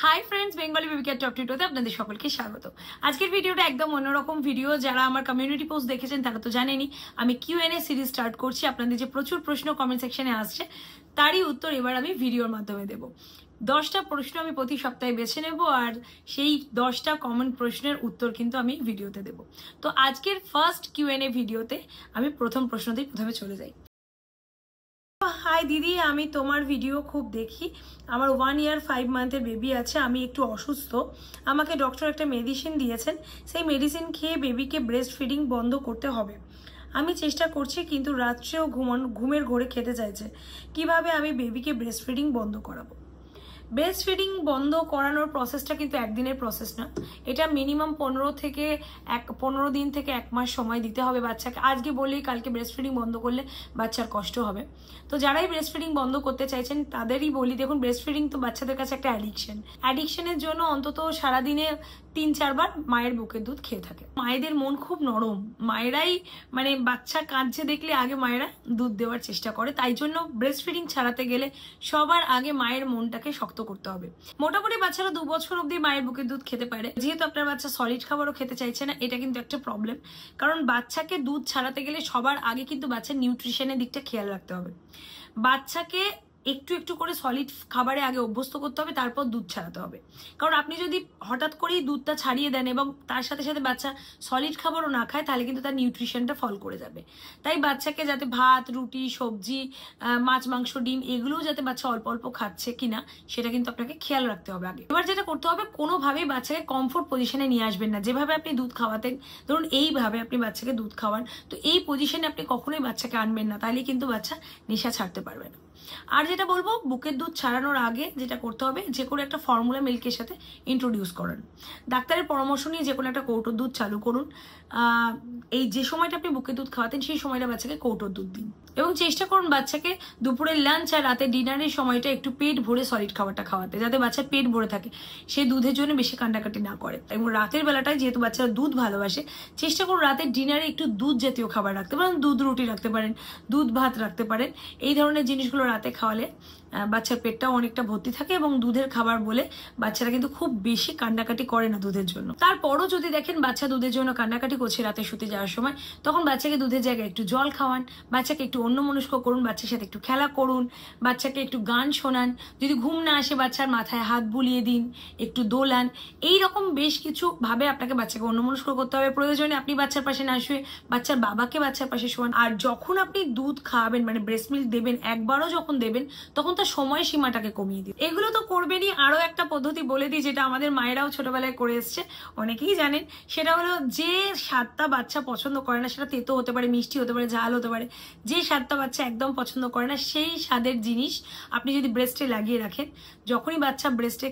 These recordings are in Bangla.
High friends, Bengali baby care top টিউটোতে আপনাদের সকলকে স্বাগত। আজকের ভিডিওটা একদম অন্যরকম ভিডিও। যারা আমার কমিউনিটি পোস্ট দেখেছেন তারা তো জানেনই আমি কিউএনএ সিরিজ স্টার্ট করছি। আপনাদের যে প্রচুর প্রশ্ন কমেন্ট সেকশনে আসছে তারই উত্তর এবার আমি ভিডিওর মাধ্যমে দেবো। 10টা প্রশ্ন আমি প্রতি সপ্তাহে বেছে নেব আর সেই 10টা কমন প্রশ্নের উত্তর কিন্তু আমি ভিডিওতে দেব। তো আজকের ফার্স্ট কিউএনএ ভিডিওতে আমি প্রথম প্রশ্নতেই প্রথমে চলে যাই। হাই দিদি, আমি তোমার ভিডিও খুব দেখি। আমার 1 year 5 months বেবি আছে। আমি একটু অসুস্থ। আমাকে ডক্টর একটা মেডিসিন দিয়েছেন। সেই মেডিসিন খেয়ে বেবিকে ব্রেস্ট ফিডিং বন্ধ করতে হবে। আমি চেষ্টা করছি কিন্তু রাত্রেও ঘুমের ঘোরে খেতে চাইছে। কিভাবে আমি বেবিকে ব্রেস্ট ফিডিং বন্ধ করাবো? ব্রেস্ট ফিডিং বন্ধ করানোর প্রসেসটা কিন্তু একদিনের প্রসেস না। এটা মিনিমাম 15 দিন থেকে 1 মাস সময় দিতে হবে বাচ্চাকে। আজকে বললেই কালকে ব্রেস্ট ফিডিং বন্ধ করলে বাচ্চার কষ্ট হবে। তো যারাই ব্রেস্ট ফিডিং বন্ধ করতে চাইছেন তাদেরই বলি, দেখুন ব্রেস্ট ফিডিং তো বাচ্চাদের কাছে একটা অ্যাডিকশনের জন্য অন্তত সারাদিনে 3-4 বার মায়ের বুকের দুধ খেয়ে থাকে। মায়েদের মন খুব নরম, মায়েরাই মানে বাচ্চা কাঁদছে দেখলে আগে মায়েরা দুধ দেওয়ার চেষ্টা করে। তাই জন্য ব্রেস্ট ফিডিং ছাড়াতে গেলে সবার আগে মায়ের মনটাকে শক্ত করতে হবে। মোটামুটি বাচ্চারা 2 বছর অব্দি মায়ের বুকের দুধ খেতে পারে। যেহেতু আপনার বাচ্চা সলিড খাবারও খেতে চাইছে না, এটা কিন্তু একটা প্রবলেম। কারণ বাচ্চাকে দুধ ছাড়াতে গেলে সবার আগে কিন্তু বাচ্চার নিউট্রিশনের দিকটা খেয়াল রাখতে হবে। বাচ্চাকে একটু একটু করে সলিড খাবারে আগে অভ্যস্ত করতে হবে, তারপর দুধ ছাড়াতে হবে। কারণ আপনি যদি হঠাৎ করেই দুধটা ছাড়িয়ে দেন এবং তার সাথে সাথে বাচ্চা সলিড খাবারও না খায়, তাহলে কিন্তু তার নিউট্রিশনটা ফল করে যাবে। তাই বাচ্চাকে যাতে ভাত, রুটি, সবজি, মাছ, মাংস, ডিম এগুলোও যাতে বাচ্চা অল্প অল্প খাচ্ছে কিনা সেটা কিন্তু আপনাকে খেয়াল রাখতে হবে আগে। এবার যেটা করতে হবে, কোনোভাবেই বাচ্চাকে কমফোর্ট পজিশনে নিয়ে আসবেন না। যেভাবে আপনি দুধ খাওয়াতেন, ধরুন এইভাবে আপনি বাচ্চাকে দুধ খাওয়ান, তো এই পজিশনে আপনি কখনোই বাচ্চাকে আনবেন না, তাহলে কিন্তু বাচ্চা নেশা ছাড়তে পারবে না। আর যেটা বলবো, বুকের দুধ ছাড়ানোর আগে যেটা করতে হবে, যে কোনো একটা ফর্মুলা মিল্কের সাথে ইন্ট্রোডিউস করেন। ডাক্তারের পরামর্শ নিয়ে যে কোনো একটা কৌটোর দুধ চালু করুন। এই যে সময়টা আপনি বুকের দুধ খাওয়াতেন সেই সময়টা বাচ্চাকে কৌটোর দুধ দিন এবং চেষ্টা করুন বাচ্চাকে দুপুরের লাঞ্চ আর রাতে ডিনারের সময়টা একটু পেট ভরে সলিড খাবারটা খাওয়াতে, যাতে বাচ্চা পেট ভরে থাকে, সে দুধের জন্য বেশি কান্নাকাটি না করে। এবং রাতের বেলাটায় যেহেতু বাচ্চারা দুধ ভালোবাসে, চেষ্টা করুন রাতের ডিনারে একটু দুধ জাতীয় খাবার রাখতে পারেন। দুধ রুটি রাখতে পারেন, দুধ ভাত রাখতে পারেন। এই ধরনের জিনিসগুলো রাতে খাওয়ালে বাচ্চার পেটটাও অনেকটা ভর্তি থাকে এবং দুধের খাবার বলে বাচ্চারা কিন্তু খুব বেশি কান্নাকাটি করে না দুধের জন্য। তারপরও যদি দেখেন বাচ্চা দুধের জন্য কান্নাকাটি করছে রাতে শুতে যাওয়ার সময়, তখন বাচ্চাকে দুধের জায়গায় একটু জল খাওয়ান, বাচ্চাকে একটু অন্যমনস্ক করুন, বাচ্চার সাথে একটু খেলা করুন, বাচ্চাকে একটু গান শোনান। যদি ঘুম না আসে বাচ্চার মাথায় হাত বুলিয়ে দিন, একটু দোলান। এইরকম বেশ কিছু ভাবে আপনাকে বাচ্চাকে অন্যমনস্ক করতে হবে। প্রয়োজনে আপনি বাচ্চার পাশে না শুয়ে বাচ্চার বাবাকে বাচ্চার পাশে শোয়ান। আর যখন আপনি দুধ খাওয়াবেন, মানে ব্রেস্ট মিল্ক দেবেন, একবারও যখন দেবেন তখন তার সময় সীমাটাকে কমিয়ে দিন। এগুলো তো করবেনই। আরো একটা পদ্ধতি বলে দিই, যেটা আমাদের মায়েরাও ছোটবেলায় করে এসছে, অনেকেই জানেন। সেটা হলো, যে স্বাদটা বাচ্চা পছন্দ করে না, সেটা তেতো হতে পারে, মিষ্টি হতে পারে, ঝাল হতে পারে, যে স্বাদটা বাচ্চা একদম পছন্দ করে না, সেই স্বাদের জিনিস আপনি যদি ব্রেস্টে লাগিয়ে রাখেন, যখনই বাচ্চা ব্রেস্টে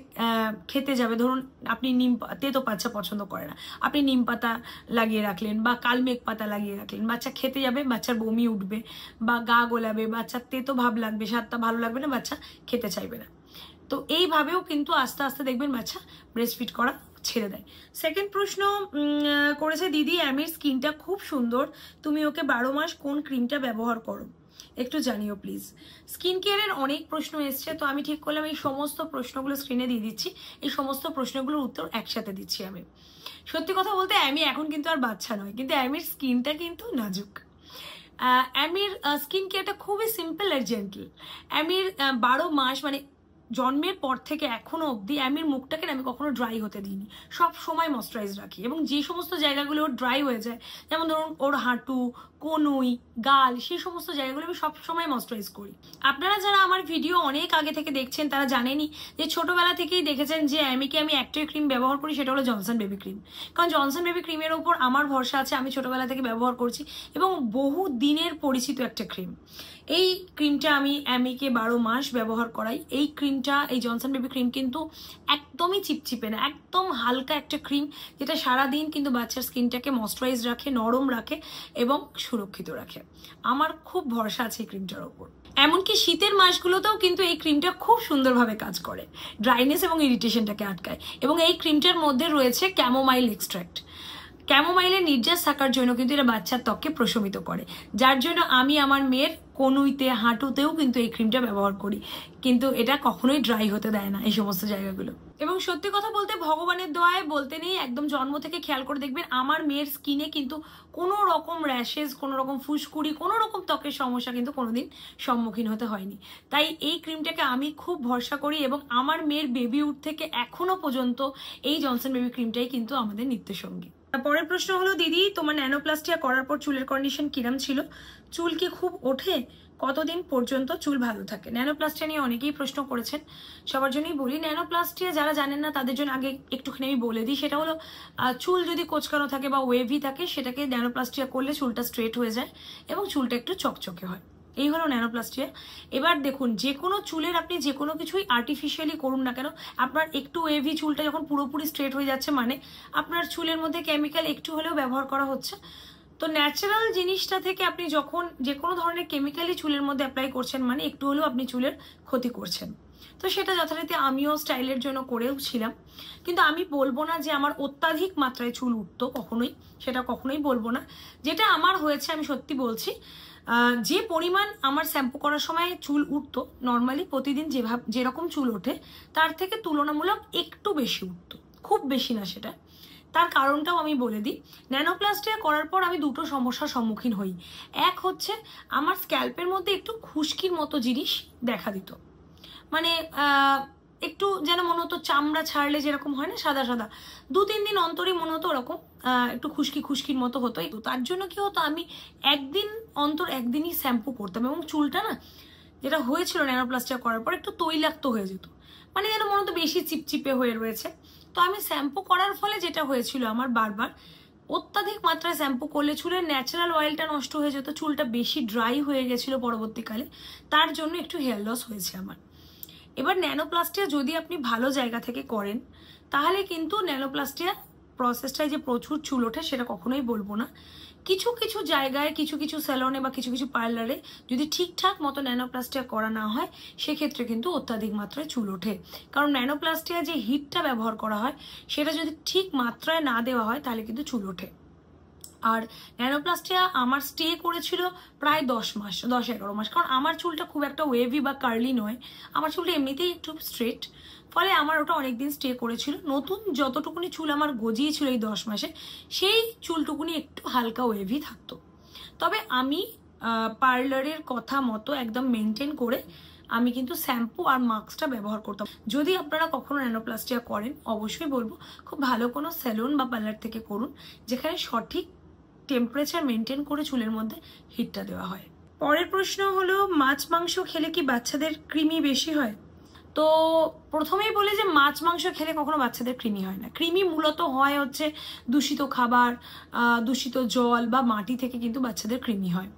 খেতে যাবে, ধরুন আপনি তেতো বাচ্চা পছন্দ করে না, আপনি নিম পাতা লাগিয়ে রাখলেন বা কালমেঘ পাতা লাগিয়ে রাখলেন, বাচ্চা খেতে যাবে, বাচ্চার বমি উঠবে বা গা গোলাবে, বাচ্চার তেতো ভাব লাগবে, স্বাদটা ভালো লাগবে না, বাচ্চা খেতে চাইবে না। তো এইভাবেও কিন্তু আস্তে আস্তে দেখবেন বাচ্চা ব্রেস্ট ফিড করা ছেড়ে দেয়। সেকেন্ড প্রশ্ন করেছে, দিদি অ্যামির স্কিনটা খুব সুন্দর, তুমি ওকে 12 মাস কোন ক্রিমটা ব্যবহার করো, একটু জানিও প্লিজ। স্কিন কেয়ারের অনেক প্রশ্ন এসছে, তো আমি ঠিক করলাম এই সমস্ত প্রশ্নগুলো স্ক্রিনে দিয়ে দিচ্ছি। এই সমস্ত প্রশ্নগুলোর উত্তর একসাথে দিচ্ছি আমি। সত্যি কথা বলতে অ্যামি এখন কিন্তু আর বাচ্চা নয়, কিন্তু অ্যামির স্কিনটা কিন্তু নাজুক। অ্যামির স্কিন কেয়ারটা খুবই সিম্পল আর জেন্টল। অ্যামির 12 মাস মানে জন্মের পর থেকে এখনো অবধি অ্যামির মুখটাকে আমি কখনো ড্রাই হতে দিইনি, সব সময় ময়শ্চারাইজ রাখি। এবং যে সমস্ত জায়গাগুলো ওর ড্রাই হয়ে যায়, যেমন ধরুন ওর হাঁটু, কনুই, গাল, সেই সমস্ত জায়গাগুলো আমি সব সময় ময়শ্চারাইজ করি। আপনারা যারা আমার ভিডিও অনেক আগে থেকে দেখছেন তারা জানেনই যে ছোটবেলা থেকেই দেখেছেন যে অ্যামিকে আমি একটাই ক্রিম ব্যবহার করি, সেটা হলো জনসন বেবি ক্রিম। কারণ জনসন বেবি ক্রিমের ওপর আমার ভরসা আছে, আমি ছোটবেলা থেকে ব্যবহার করছি এবং বহু দিনের পরিচিত একটা ক্রিম। এই ক্রিমটা আমি অ্যামিকে 12 মাস ব্যবহার করাই। এই ক্রিমটা, এই জনসন বেবি ক্রিম কিন্তু একদমই চিপচিপে না, একদম হালকা একটা ক্রিম, যেটা সারাদিন কিন্তু বাচ্চার স্কিনটাকে ময়শ্চারাইজ রাখে, নরম রাখে এবং সুরক্ষিত রাখে। আমার খুব ভরসা আছে এই ক্রিমটার ওপর। এমনকি শীতের মাসগুলোতেও কিন্তু এই ক্রিমটা খুব সুন্দরভাবে কাজ করে, ড্রাইনেস এবং ইরিটেশনটাকে আটকায়। এবং এই ক্রিমটার মধ্যে রয়েছে ক্যামোমাইল এক্সট্র্যাক্ট। ক্যামোমাইলের নির্যাস থাকার জন্য কিন্তু এটা বাচ্চার ত্বককে প্রশমিত করে, যার জন্য আমি আমার মেয়ের কনুইতে, হাঁটুতেও কিন্তু এই ক্রিমটা ব্যবহার করি, কিন্তু এটা কখনোই ড্রাই হতে দেয় না এই সমস্ত জায়গাগুলো। এবং সত্যি কথা বলতে ভগবানের দয়ায় বলতে নেই, একদম জন্ম থেকে খেয়াল করে দেখবেন আমার মেয়ের স্কিনে কিন্তু কোনো রকম র্যাশেস, কোনো রকম ফুসকুড়ি, কোনো রকম ত্বকের সমস্যা কিন্তু কোনোদিন সম্মুখীন হতে হয়নি। তাই এই ক্রিমটাকে আমি খুব ভরসা করি এবং আমার মেয়ের বেবি উড থেকে এখনো পর্যন্ত এই জনসন বেবি ক্রিমটাই কিন্তু আমাদের নিত্যসঙ্গী। পরের প্রশ্ন হলো, দিদি তোমার ন্যানোপ্লাস্টিয়া করার পর চুলের কন্ডিশন কিরম ছিল? চুল কি খুব ওঠে? কতদিন পর্যন্ত চুল ভালো থাকে? ন্যানোপ্লাস্টিয়া নিয়ে অনেকেই প্রশ্ন করেছেন, সবার জন্যই বলি। ন্যানোপ্লাস্টিয়া যারা জানেন না তাদের জন্য আগে একটুখানি আমি বলে দিই। সেটা হলো চুল যদি কোচকানো থাকে বা ওয়েভি থাকে, সেটাকে ন্যানোপ্লাস্টিয়া করলে চুলটা স্ট্রেট হয়ে যায় এবং চুলটা একটু চকচকে হয়। এই হলো ন্যানোপ্লাস্টিয়া। এবার দেখুন, যে কোনো চুলের আপনি যে কোনো কিছুই আর্টিফিশিয়ালি করুন না কেন, আপনার একটু ওয়েভি চুলটা যখন পুরোপুরি স্ট্রেট হয়ে যাচ্ছে মানে আপনার চুলের মধ্যে কেমিক্যাল একটু হলেও ব্যবহার করা হচ্ছে। তো ন্যাচারাল জিনিসটা থেকে আপনি যখন যে কোনো ধরনের কেমিক্যালি চুলের মধ্যে অ্যাপ্লাই করছেন মানে একটু হলেও আপনি চুলের ক্ষতি করছেন। তো সেটা যথারীতি আমিও স্টাইলের জন্য করেও ছিলাম, কিন্তু আমি বলবো না যে আমার অত্যাধিক মাত্রায় চুল উঠতো, কখনোই, সেটা কখনোই বলবো না। যেটা আমার হয়েছে আমি সত্যি বলছি, যে পরিমাণ আমার শ্যাম্পু করার সময় চুল উঠতো নর্মালি প্রতিদিন যেরকম চুল ওঠে তার থেকে তুলনামূলক একটু বেশি উঠতো, খুব বেশি না সেটা। তার কারণটাও আমি বলে দিই। ন্যানোপ্লাস্টিয়া করার পর আমি দুটো সমস্যার সম্মুখীন হই। এক হচ্ছে আমার স্ক্যাল্পের মধ্যে একটু খুশকির মতো জিনিস দেখা দিত, মানে একটু যেন মনে হতো চামড়া ছাড়লে যেরকম হয় না সাদা সাদা, 2-3 দিন অন্তরই মনে হতো ওরকম একটু খুশকির মতো হতো। তার জন্য কি হতো, আমি একদিন অন্তর একদিনই শ্যাম্পু করতাম এবং চুলটা না, যেটা হয়েছিল ন্যানোপ্লাস্টিয়া করার পর, একটু তৈলাক্ত হয়ে যেত, মানে যেন মনে হতো বেশি চিপচিপে হয়ে রয়েছে। তো আমি শ্যাম্পু করার ফলে যেটা হয়েছিল আমার, বারবার অত্যাধিক মাত্রায় শ্যাম্পু করলে চুলের ন্যাচারাল অয়েলটা নষ্ট হয়ে যেত, চুলটা বেশি ড্রাই হয়ে গেছিল পরবর্তীকালে, তার জন্য একটু হেয়ার লস হয়েছে আমার। এবার ন্যানোপ্লাস্টিয়া যদি আপনি ভালো জায়গা থেকে করেন তাহলে কিন্তু ন্যানোপ্লাস্টিয়া প্রসেসটায় যে প্রচুর চুল ওঠে সেটা কখনোই বলবো না। কিছু কিছু জায়গায়, কিছু কিছু স্যালনে বা কিছু কিছু পার্লারে যদি ঠিকঠাক মতো ন্যানোপ্লাস্টিয়া করা না হয় সেক্ষেত্রে কিন্তু অত্যাধিক মাত্রায় চুল ওঠে। কারণ ন্যানোপ্লাস্টিয়া যে হিটটা ব্যবহার করা হয় সেটা যদি ঠিক মাত্রায় না দেওয়া হয় তাহলে কিন্তু চুল ওঠে। আর ন্যানোপ্লাস্টিয়া আমার স্টে করেছিল প্রায় 10-11 মাস, কারণ আমার চুলটা খুব একটা ওয়েভি বা কার্লি নয়, আমার চুলটা এমনিতেই একটু স্ট্রেট, ফলে আমার ওটা অনেকদিন স্টে করেছিল। নতুন যতটুকুনি চুল আমার গজিয়েছিল এই 10 মাসে, সেই চুলটুকুনি একটু হালকা ওয়েভি থাকতো। তবে আমি পার্লারের কথা মতো একদম মেনটেন করে আমি কিন্তু শ্যাম্পু আর মাস্কটা ব্যবহার করতাম। যদি আপনারা কখনো ন্যানোপ্লাস্টিয়া করেন অবশ্যই বলবো খুব ভালো কোনো স্যালুন বা পার্লার থেকে করুন, যেখানে সঠিক টেম্পারেচার মেনটেন করে চুলের মধ্যে হিটটা দেওয়া হয়। পরের প্রশ্ন হলো, মাছ মাংস খেলে কি বাচ্চাদের কৃমি বেশি হয়? তো প্রথমেই বলি যে মাছ মাংস খেলে কখনো বাচ্চাদের কৃমি হয় না। কৃমি মূলত হয় হচ্ছে দূষিত খাবার, দূষিত জল বা মাটি থেকে কিন্তু বাচ্চাদের কৃমি হয়।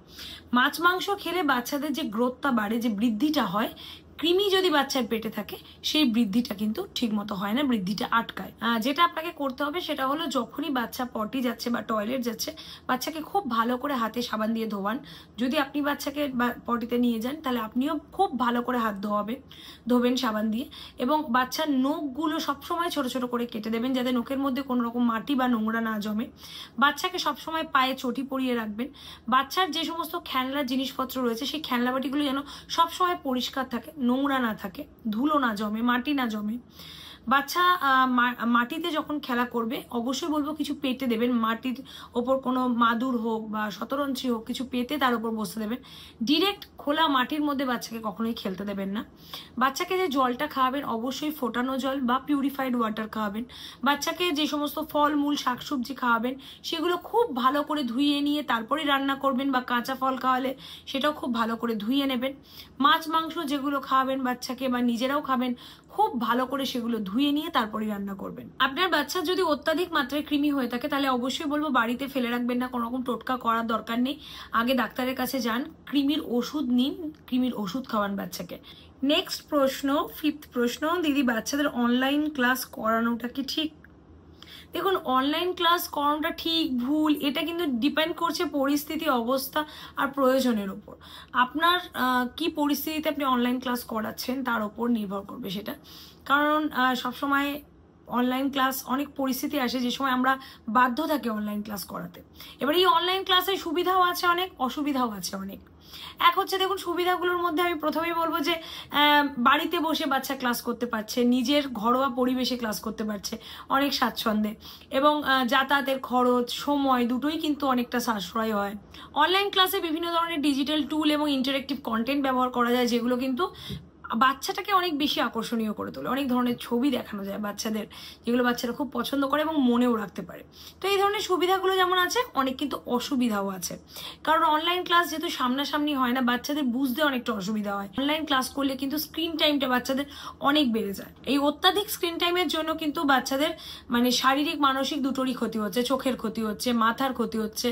মাছ মাংস খেলে বাচ্চাদের যে গ্রোথটা বাড়ে, যে বৃদ্ধিটা হয়, কৃমি যদি বাচ্চার পেটে থাকে সেই বৃদ্ধিটা কিন্তু ঠিক মতো হয় না, বৃদ্ধিটা আটকায়। যেটা আপনাকে করতে হবে সেটা হলো, যখনই বাচ্চা পটি যাচ্ছে বা টয়লেট যাচ্ছে বাচ্চাকে খুব ভালো করে হাতে সাবান দিয়ে ধোয়ান। যদি আপনি বাচ্চাকে পটিতে নিয়ে যান তাহলে আপনিও খুব ভালো করে হাত ধোবেন সাবান দিয়ে, এবং বাচ্চার নখগুলো সবসময় ছোট ছোট করে কেটে দেবেন যাতে নখের মধ্যে কোনো রকম মাটি বা নোংরা না জমে। বাচ্চাকে সবসময় পায়ে চটি পরিয়ে রাখবেন। বাচ্চার যে সমস্ত খেলনার জিনিসপত্র রয়েছে সেই খেলনা বাটিগুলো যেন সবসময় পরিষ্কার থাকে, নোংরা না থাকে, ধুলো না জমে, মাটি না জমে। বাচ্চা মাটিতে যখন খেলা করবে অবশ্যই বলবো কিছু পেতে দেবেন, মাটির ওপর কোনো মাদুর হোক বা শতরঞ্চি হোক কিছু পেতে তার উপর বসতে দেবেন। ডিরেক্ট খোলা মাটির মধ্যে বাচ্চাকে কখনোই খেলতে দেবেন না। বাচ্চাকে যে জলটা খাওয়াবেন অবশ্যই ফোটানো জল বা পিউরিফাইড ওয়াটার খাওয়াবেন। বাচ্চাকে যে সমস্ত ফলমূল শাকসবজি খাওয়াবেন সেগুলো খুব ভালো করে ধুয়ে নিয়ে তারপরেই রান্না করবেন, বা কাঁচা ফল খাওয়ালে সেটাও খুব ভালো করে ধুয়ে নেবেন। মাছ মাংস যেগুলো খাওয়াবেন বাচ্চাকে বা নিজেরাও খাবেন খুব ভালো করে সেগুলো ধুয়ে নিয়ে তারপরে রান্না করবেন। আপনার বাচ্চার যদি অত্যাধিক মাত্রায় কৃমি হয়ে থাকে তাহলে অবশ্যই বলবো বাড়িতে ফেলে রাখবেন না, কোনো রকম টোটকা করার দরকার নেই। আগে ডাক্তারের কাছে যান, কৃমির ওষুধ নিন, কৃমির ওষুধ খাওয়ান বাচ্চাকে। নেক্সট প্রশ্ন, 5th প্রশ্ন, দিদি বাচ্চাদের অনলাইন ক্লাস করানোটা কি ঠিক? দেখুন, অনলাইন ক্লাস করানোটা ঠিক ভুল এটা কিন্তু ডিপেন্ড করছে পরিস্থিতি, অবস্থা আর প্রয়োজনের উপর। আপনার কি পরিস্থিতিতে আপনি অনলাইন ক্লাস করাচ্ছেন তার উপর নির্ভর করবে সেটা। কারণ সবসময় অনলাইন ক্লাস, অনেক পরিস্থিতি আসে যে সময় আমরা বাধ্য থাকি অনলাইন ক্লাস করাতে। এবার এই অনলাইন ক্লাসের সুবিধাও আছে অনেক, অসুবিধাও আছে অনেক। এক হচ্ছে দেখুন সুবিধাগুলোর মধ্যে আমি প্রথমেই বলবো যে বাড়িতে বসে বাচ্চা ক্লাস করতে পারছে, নিজের ঘরোয়া পরিবেশে ক্লাস করতে পারছে অনেক স্বাচ্ছন্দ্যে, এবং যাতায়াতের খরচ সময় দুটোই কিন্তু অনেকটা সাশ্রয় হয়। অনলাইন ক্লাসে বিভিন্ন ধরনের ডিজিটাল টুল এবং ইন্টারেক্টিভ কন্টেন্ট ব্যবহার করা যায়, যেগুলো কিন্তু বাচ্চাটাকে অনেক বেশি আকর্ষণীয় করে তোলে। অনেক ধরনের ছবি দেখানো যায় বাচ্চাদের, যেগুলো বাচ্চারা খুব পছন্দ করে এবং মনেও রাখতে পারে। তো এই ধরনের সুবিধাগুলো যেমন আছে, অনেক কিন্তু অসুবিধাও আছে। কারণ অনলাইন ক্লাস যেহেতু সামনাসামনি হয় না, বাচ্চাদের বুঝতে অনেকটা অসুবিধা হয়। অনলাইন ক্লাস করলে কিন্তু স্ক্রিন টাইমটা বাচ্চাদের অনেক বেড়ে যায়। এই অত্যাধিক স্ক্রিন টাইমের জন্য কিন্তু বাচ্চাদের মানে শারীরিক মানসিক দুটোরই ক্ষতি হচ্ছে, চোখের ক্ষতি হচ্ছে, মাথার ক্ষতি হচ্ছে।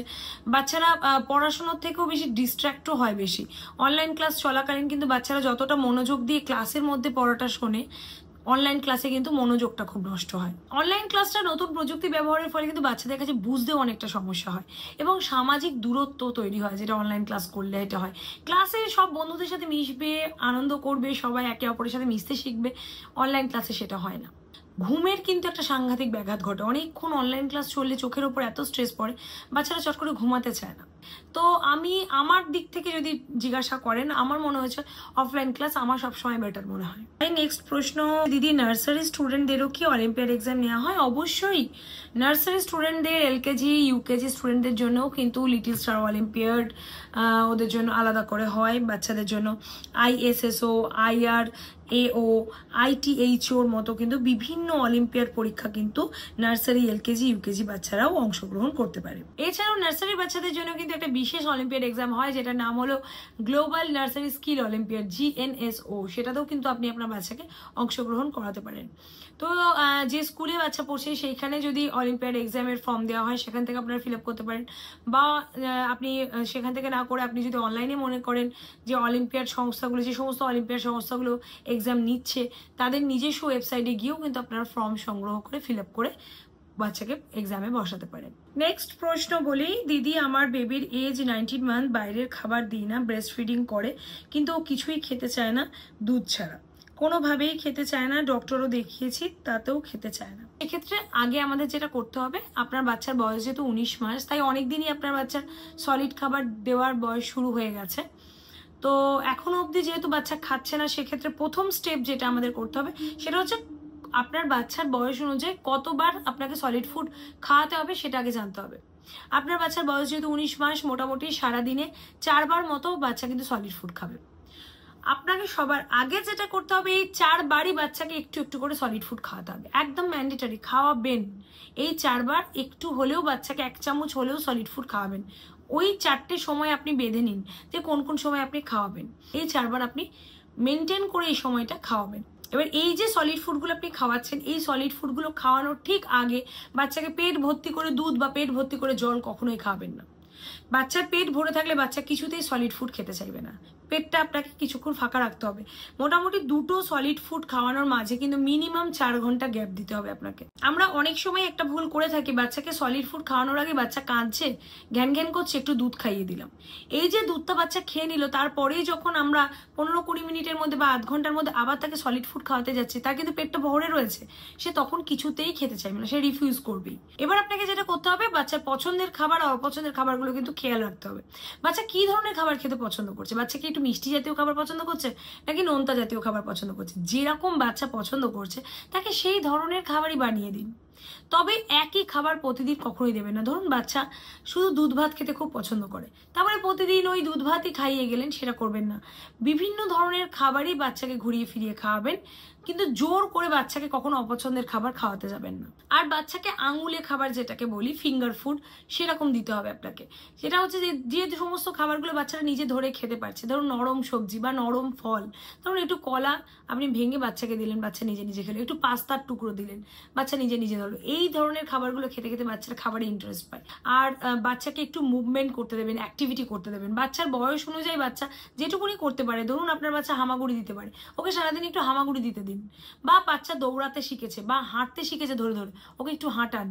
বাচ্চারা পড়াশোনার থেকেও বেশি ডিস্ট্র্যাক্টও হয় বেশি। অনলাইন ক্লাস চলাকালীন কিন্তু বাচ্চারা যতটা মনোযোগ দিয়ে ক্লাসের মধ্যে পড়াটা শোনে, অনলাইন ক্লাসে কিন্তু মনোযোগটা খুব নষ্ট হয়। অনলাইন ক্লাসটা নতুন প্রযুক্তি ব্যবহারের ফলে কিন্তু বাচ্চাদের কাছে বুঝতেও অনেকটা সমস্যা হয় এবং সামাজিক দূরত্ব তৈরি হয়, যেটা অনলাইন ক্লাস করলে এটা হয়। ক্লাসে সব বন্ধুদের সাথে মিশবে, আনন্দ করবে, সবাই একে অপরের সাথে মিশতে শিখবে। অনলাইন ক্লাসে সেটা হয় না। ঘুমের কিন্তু একটা সাংঘাতিক ব্যাঘাত ঘটে। অনেকক্ষণ অনলাইন ক্লাস চললে চোখের ওপর এত স্ট্রেস পড়ে, বাচ্চারা চট করে ঘুমাতে চায় না। তো আমি আমার দিক থেকে যদি জিজ্ঞাসা করেন, আমার মনে হয়েছে অফলাইন ক্লাস আমার সবসময় বেটার মনে হয়। নেক্সট প্রশ্ন, দিদি নার্সারি স্টুডেন্টদেরও কি অলিম্পিয়াড এক্সাম নেওয়া হয়? অবশ্যই। নার্সারি স্টুডেন্টদের, এলকেজি ইউকেজি স্টুডেন্টদের জন্যও কিন্তু লিটল স্টার অলিম্পিয়াড ওদের জন্য আলাদা করে হয়। বাচ্চাদের জন্য ISSO, IRAO, ITHOর মতো কিন্তু বিভিন্ন অলিম্পিয়াড পরীক্ষা কিন্তু নার্সারি, এলকেজি, ইউকেজি বাচ্চারাও অংশগ্রহণ করতে পারে। এছাড়াও নার্সারি বাচ্চাদের জন্য কিন্তু একটা বিশেষ অলিম্পিয়াড এক্সাম হয়, যেটার নাম হলো global nursery skill olympiad, GNSO। সেটাতেও কিন্তু আপনি আপনার বাচ্চাকে অংশগ্রহণ করাতে পারেন। তো যে স্কুলে বাচ্চা পড়ছে সেইখানে যদি অলিম্পিয়াড এক্সামের ফর্ম দেওয়া হয়, সেখান থেকে আপনারা ফিল আপ করতে পারেন। বা আপনি সেখান থেকে না করে আপনি যদি অনলাইনে মনে করেন যে অলিম্পিয়াড সংস্থাগুলো, যে সমস্ত অলিম্পিয়াড সংস্থাগুলো এক্সাম নিচ্ছে, তাদের নিজস্ব ওয়েবসাইটে গিয়েও কিন্তু আপনারা ফর্ম সংগ্রহ করে ফিল আপ করে বাচ্চাকে এক্সামে বসাতে পারেন। নেক্সট প্রশ্ন বলি, দিদি আমার বেবির এজ 19 মান্থ, বাইরের খাবার দিই না, ব্রেস্ট ফিডিং করে, কিন্তু ও কিছুই খেতে চায় না দুধ ছাড়া, কোনোভাবেই খেতে চায় না, ডক্টরও দেখিয়েছি তাতেও খেতে চায় না। এক্ষেত্রে আগে আমাদের যেটা করতে হবে, আপনার বাচ্চার বয়স যেহেতু 19 মাস, তাই অনেকদিনই আপনার বাচ্চার সলিড খাবার দেওয়ার বয়স শুরু হয়ে গেছে। তো এখনো অবধি যেহেতু বাচ্চা খাচ্ছে না, সেক্ষেত্রে প্রথম স্টেপ যেটা আমাদের করতে হবে সেটা হচ্ছে আপনার বাচ্চার বয়স অনুযায়ী কতবার আপনাকে সলিড ফুড খাওয়াতে হবে সেটা আগে জানতে হবে। আপনার বাচ্চার বয়স যেহেতু 19 মাস, মোটামুটি সারাদিনে 4 বার মতো বাচ্চা কিন্তু সলিড ফুড খাবে। আপনাকে সবার আগে যেটা করতে হবে, এই 4 বারই বাচ্চাকে একটু একটু করে সলিড ফুড খাওয়াতে হবে, একদম ম্যান্ডেটরি খাওয়াবেন। এই 4 বার একটু হলেও বাচ্চাকে 1 চামচ হলেও সলিড ফুড খাওয়াবেন। ওই 4টে সময় আপনি বেঁধে নিন যে কোন কোন সময় আপনি খাওয়াবেন। এই 4 বার আপনি মেনটেন করে এই সময়টা খাওয়াবেন। এবার এই যে সলিড ফুডগুলো আপনি খাওয়াচ্ছেন, এই সলিড ফুডগুলো খাওয়ানোর ঠিক আগে বাচ্চাকে পেট ভর্তি করে দুধ বা পেট ভর্তি করে জল কখনোই খাওয়াবেন না। বাচ্চার পেট ভরে থাকলে বাচ্চা কিছুতেই সলিড ফুড খেতে চাইবে না। পেটটা আপনাকে কিছুক্ষণ ফাঁকা রাখতে হবে। মোটামুটি 2টো সলিড ফুড খাওয়ানোর মাঝে কিন্তু মিনিমাম 4 ঘন্টা গ্যাপ দিতে হবে আপনাকে। আমরা অনেক সময় একটা ভুল করে থাকি, বাচ্চাকে সলিড ফুড খাওয়ানোর আগে বাচ্চা কাঁদছে, ঘ্যান ঘ্যান করছে, একটু দুধ খাইয়ে দিলাম। এই যে দুধটা বাচ্চা খেয়ে নিল, তারপরেই যখন আমরা 15-20 মিনিটের মধ্যে বা আধ ঘন্টার মধ্যে আবার তাকে সলিড ফুড খাওয়াতে যাচ্ছি, তার কিন্তু পেটটা ভরে রয়েছে, সে তখন কিছুতেই খেতে চাইবে না, সে রিফিউজ করবেই। এবার আপনাকে যেটা করতে হবে, বাচ্চার পছন্দের খাবার আর অপছন্দের খাবারগুলো কিন্তু খেয়াল রাখতে হবে। বাচ্চা কি ধরনের খাবার খেতে পছন্দ করছে, বাচ্চা কি একটু মিষ্টি জাতীয় খাবার পছন্দ করছে নাকি নোনতা জাতীয় খাবার পছন্দ করছে, যেরকম বাচ্চা পছন্দ করছে তাকে সেই ধরনের খাবারই বানিয়ে দিন। তবে একই খাবার প্রতিদিন কখনোই দেবেন না। ধরুন বাচ্চা শুধু দুধ ভাত খেতে খুব পছন্দ করে, তারপরে প্রতিদিন ওই দুধ ভাতই খাইয়ে গেলেন, সেটা করবেন না। বিভিন্ন ধরনের খাবারই বাচ্চাকে ঘুরিয়ে ফিরিয়ে খাওয়াবেন, কিন্তু জোর করে বাচ্চাকে কখনো অপছন্দের খাবার খাওয়াতে যাবেন না। আর বাচ্চাকে আঙুলে খাবার যেটাকে বলি, ফিঙ্গার ফুড, সেরকম দিতে হবে আপনাকে। সেটা হচ্ছে যে সমস্ত খাবারগুলো বাচ্চারা নিজে ধরে খেতে পারছে, ধরুন নরম সবজি বা নরম ফল, ধরুন একটু কলা আপনি ভেঙে বাচ্চাকে দিলেন, বাচ্চা নিজে নিজে খেলো, একটু পাস্তার টুকরো দিলেন, বাচ্চা নিজে নিজে ধরলো। এই ধরনের খাবারগুলো খেতে খেতে বাচ্চারা খাবারে ইন্টারেস্ট পায়। আর বাচ্চাকে একটু মুভমেন্ট করতে দেবেন, অ্যাক্টিভিটি করতে দেবেন। বাচ্চার বয়স অনুযায়ী বাচ্চা যেটুকুনি করতে পারে, ধরুন আপনার বাচ্চা হামাগুড়ি দিতে পারে, ওকে সারাদিন একটু হামাগুড়ি দিতে দিন। বা বাচ্চা দৌড়াতে শিখেছে বা হাঁটতে শিখেছে ধরে ধরে, ওকে একটু হাঁটান।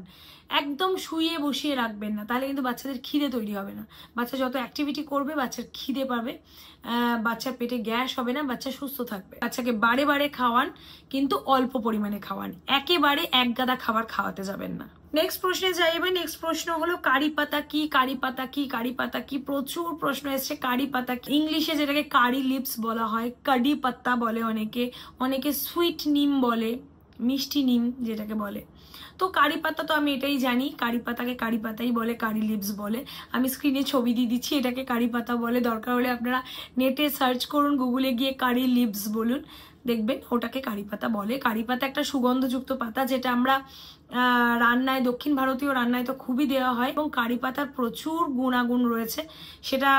একদম শুয়ে বসিয়ে রাখবেন না, তাহলে কিন্তু বাচ্চাদের খিদে তৈরি হবে না। বাচ্চা যত অ্যাক্টিভিটি করবে বাচ্চার খিদে পাবে, বাচ্চার পেটে গ্যাস হবে না, বাচ্চা সুস্থ থাকবে। বাচ্চাকে বারে বারে খাওয়ান, কিন্তু অল্প পরিমাণে খাওয়ান, একেবারে এক গাদা খাবার খাওয়াতে যাবেন না। নেক্সট প্রশ্নে যাই। এবার নেক্সট প্রশ্ন হলো কারি পাতা কি, কারি পাতা কি, কারি পাতা কি। প্রচুর প্রশ্ন এসছে কারি পাতা কি। ইংলিশে যেটাকে কারি লিপস বলা হয়, কারি পাতা বলে অনেকে, অনেকে সুইট নিম বলে, মিষ্টি নিম যেটাকে বলে। তো কারি পাতা তো আমি এটাই জানি, কারি পাতাকে কারি পাতাই বলে, কারি লিপস বলে। আমি স্ক্রিনে ছবি দিয়ে দিচ্ছি, এটাকে কারি পাতা বলে। দরকার হলে আপনারা নেটে সার্চ করুন, গুগলে গিয়ে কারি লিপস বলুন, দেখবেন ওটাকে কারি পাতা বলে। কারি পাতা একটা সুগন্ধযুক্ত পাতা, যেটা আমরা রান্নায়, দক্ষিণ ভারতীয় রান্নায় তো খুবই দেওয়া হয়, এবং কারি পাতার প্রচুর গুণাগুণ রয়েছে। সেটা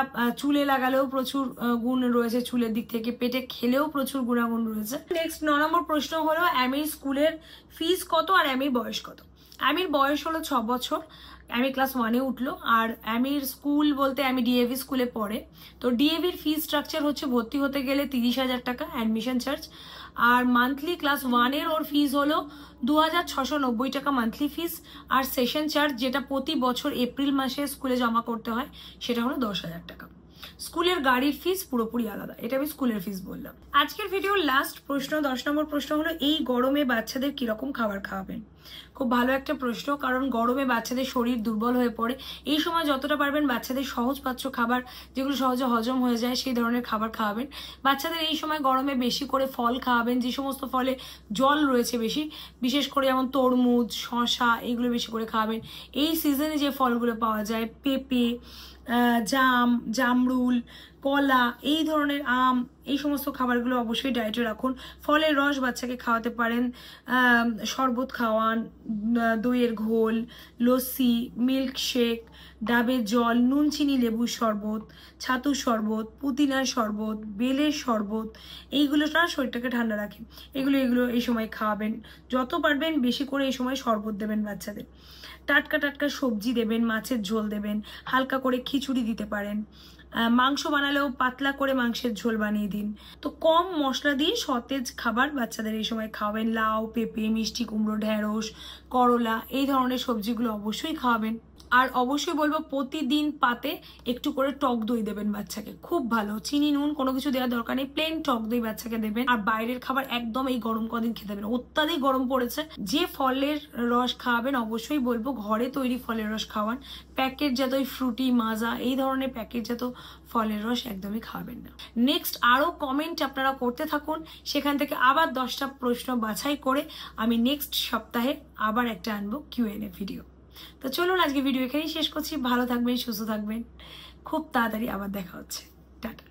চুলে লাগালেও প্রচুর গুণ রয়েছে, চুলের দিক থেকে, পেটে খেলেও প্রচুর গুণাগুণ রয়েছে। নেক্সট 9 নম্বর প্রশ্ন হলো অ্যামির স্কুলের ফিস কত আর অ্যামির বয়স কত। অ্যামির বয়স হলো 6 বছর, অ্যামি ক্লাস 1-এ উঠলো। আর অ্যামির স্কুল বলতে অ্যামি ডিএভি স্কুলে পড়ে। তো ডিএভির ফিস স্ট্রাকচার হচ্ছে ভর্তি হতে গেলে 30,000 টাকা অ্যাডমিশন চার্জ, আর মান্থলি ক্লাস 1-এর ওর ফিস হলো 2,690 টাকা মান্থলি ফিস। আর সেশন চার্জ, যেটা প্রতি বছর এপ্রিল মাসে স্কুলে জমা করতে হয়, সেটা হলো 10,000 টাকা। স্কুলের গাড়ির ফিস পুরোপুরি আলাদা, এটা আমি স্কুলের ফিস বললাম। আজকের ভিডিওর লাস্ট প্রশ্ন, 10 নম্বর প্রশ্ন হলো এই গরমে বাচ্চাদের কিরকম খাবার খাওয়াবেন। খুব ভালো একটা প্রশ্ন, কারণ গরমে বাচ্চাদের শরীর দুর্বল হয়ে পড়ে। এই সময় যতটা পারবেন বাচ্চাদের সহজপাচ্য খাবার, যেগুলো সহজে হজম হয়ে যায়, সেই ধরনের খাবার খাওয়াবেন। বাচ্চাদের এই সময় গরমে বেশি করে ফল খাওয়াবেন, যে সমস্ত ফলে জল রয়েছে বেশি, বিশেষ করে যেমন তরমুজ, শসা, এগুলো বেশি করে খাওয়াবেন। এই সিজনে যে ফলগুলো পাওয়া যায়, পেঁপে, জাম, জামরুল, কলা, এই ধরনের আম, এই সমস্ত খাবারগুলো অবশ্যই ডায়েটে রাখুন। ফলের রস বাচ্চাকে খাওয়াতে পারেন, শরবত খাওয়ান, দইয়ের ঘোল, লস্যি, মিল্ক শেক, ডাবের জল, নুন চিনি লেবুর শরবত, ছাতুর শরবত, পুদিনার শরবত, বেলের শরবত, এইগুলোটা শরীরটাকে ঠান্ডা রাখে। এগুলো এই সময় খাওয়াবেন। যত পারবেন বেশি করে এই সময় শরবত দেবেন বাচ্চাদের। টাটকা টাটকা সবজি দেবেন, মাছের ঝোল দেবেন, হালকা করে খিচুড়ি দিতে পারেন। মাংস বানালেও পাতলা করে মাংসের ঝোল বানিয়ে দিন। তো কম মশলা দিয়ে সতেজ খাবার বাচ্চাদের এই সময় খাওয়াবেন। লাউ, পেঁপে, মিষ্টি কুমড়ো, ঢেঁড়স, করলা, এই ধরনের সবজিগুলো অবশ্যই খাওয়াবেন। আর অবশ্যই বলবো প্রতিদিন পাতে একটু করে টক দই দেবেন বাচ্চাকে, খুব ভালো। চিনি নুন কোনো কিছু দেওয়ার দরকার নেই, প্লেন টক দই বাচ্চাকে দেবেন। আর বাইরের খাবার একদম এই গরম কদিন খেতে দেবেন, অত্যাধিক গরম পড়েছে। যে ফলের রস খাওয়াবেন অবশ্যই বলবো ঘরে তৈরি ফলের রস খাওয়ান। প্যাকেটজাত ওই ফ্রুটি, মাজা, এই ধরনের প্যাকেটজাত ফলের রস একদমই খাওয়াবেন না। নেক্সট আরো কমেন্ট আপনারা করতে থাকুন, সেখান থেকে আবার 10টা প্রশ্ন বাছাই করে আমি নেক্সট সপ্তাহে আবার একটা আনবো কিউএনএ ভিডিও। তো চলুন আজকে ভিডিও এখানেই শেষ করছি। ভালো থাকবেন, সুস্থ থাকবেন, খুব তাড়াতাড়ি আবার দেখা হচ্ছে। টাটা।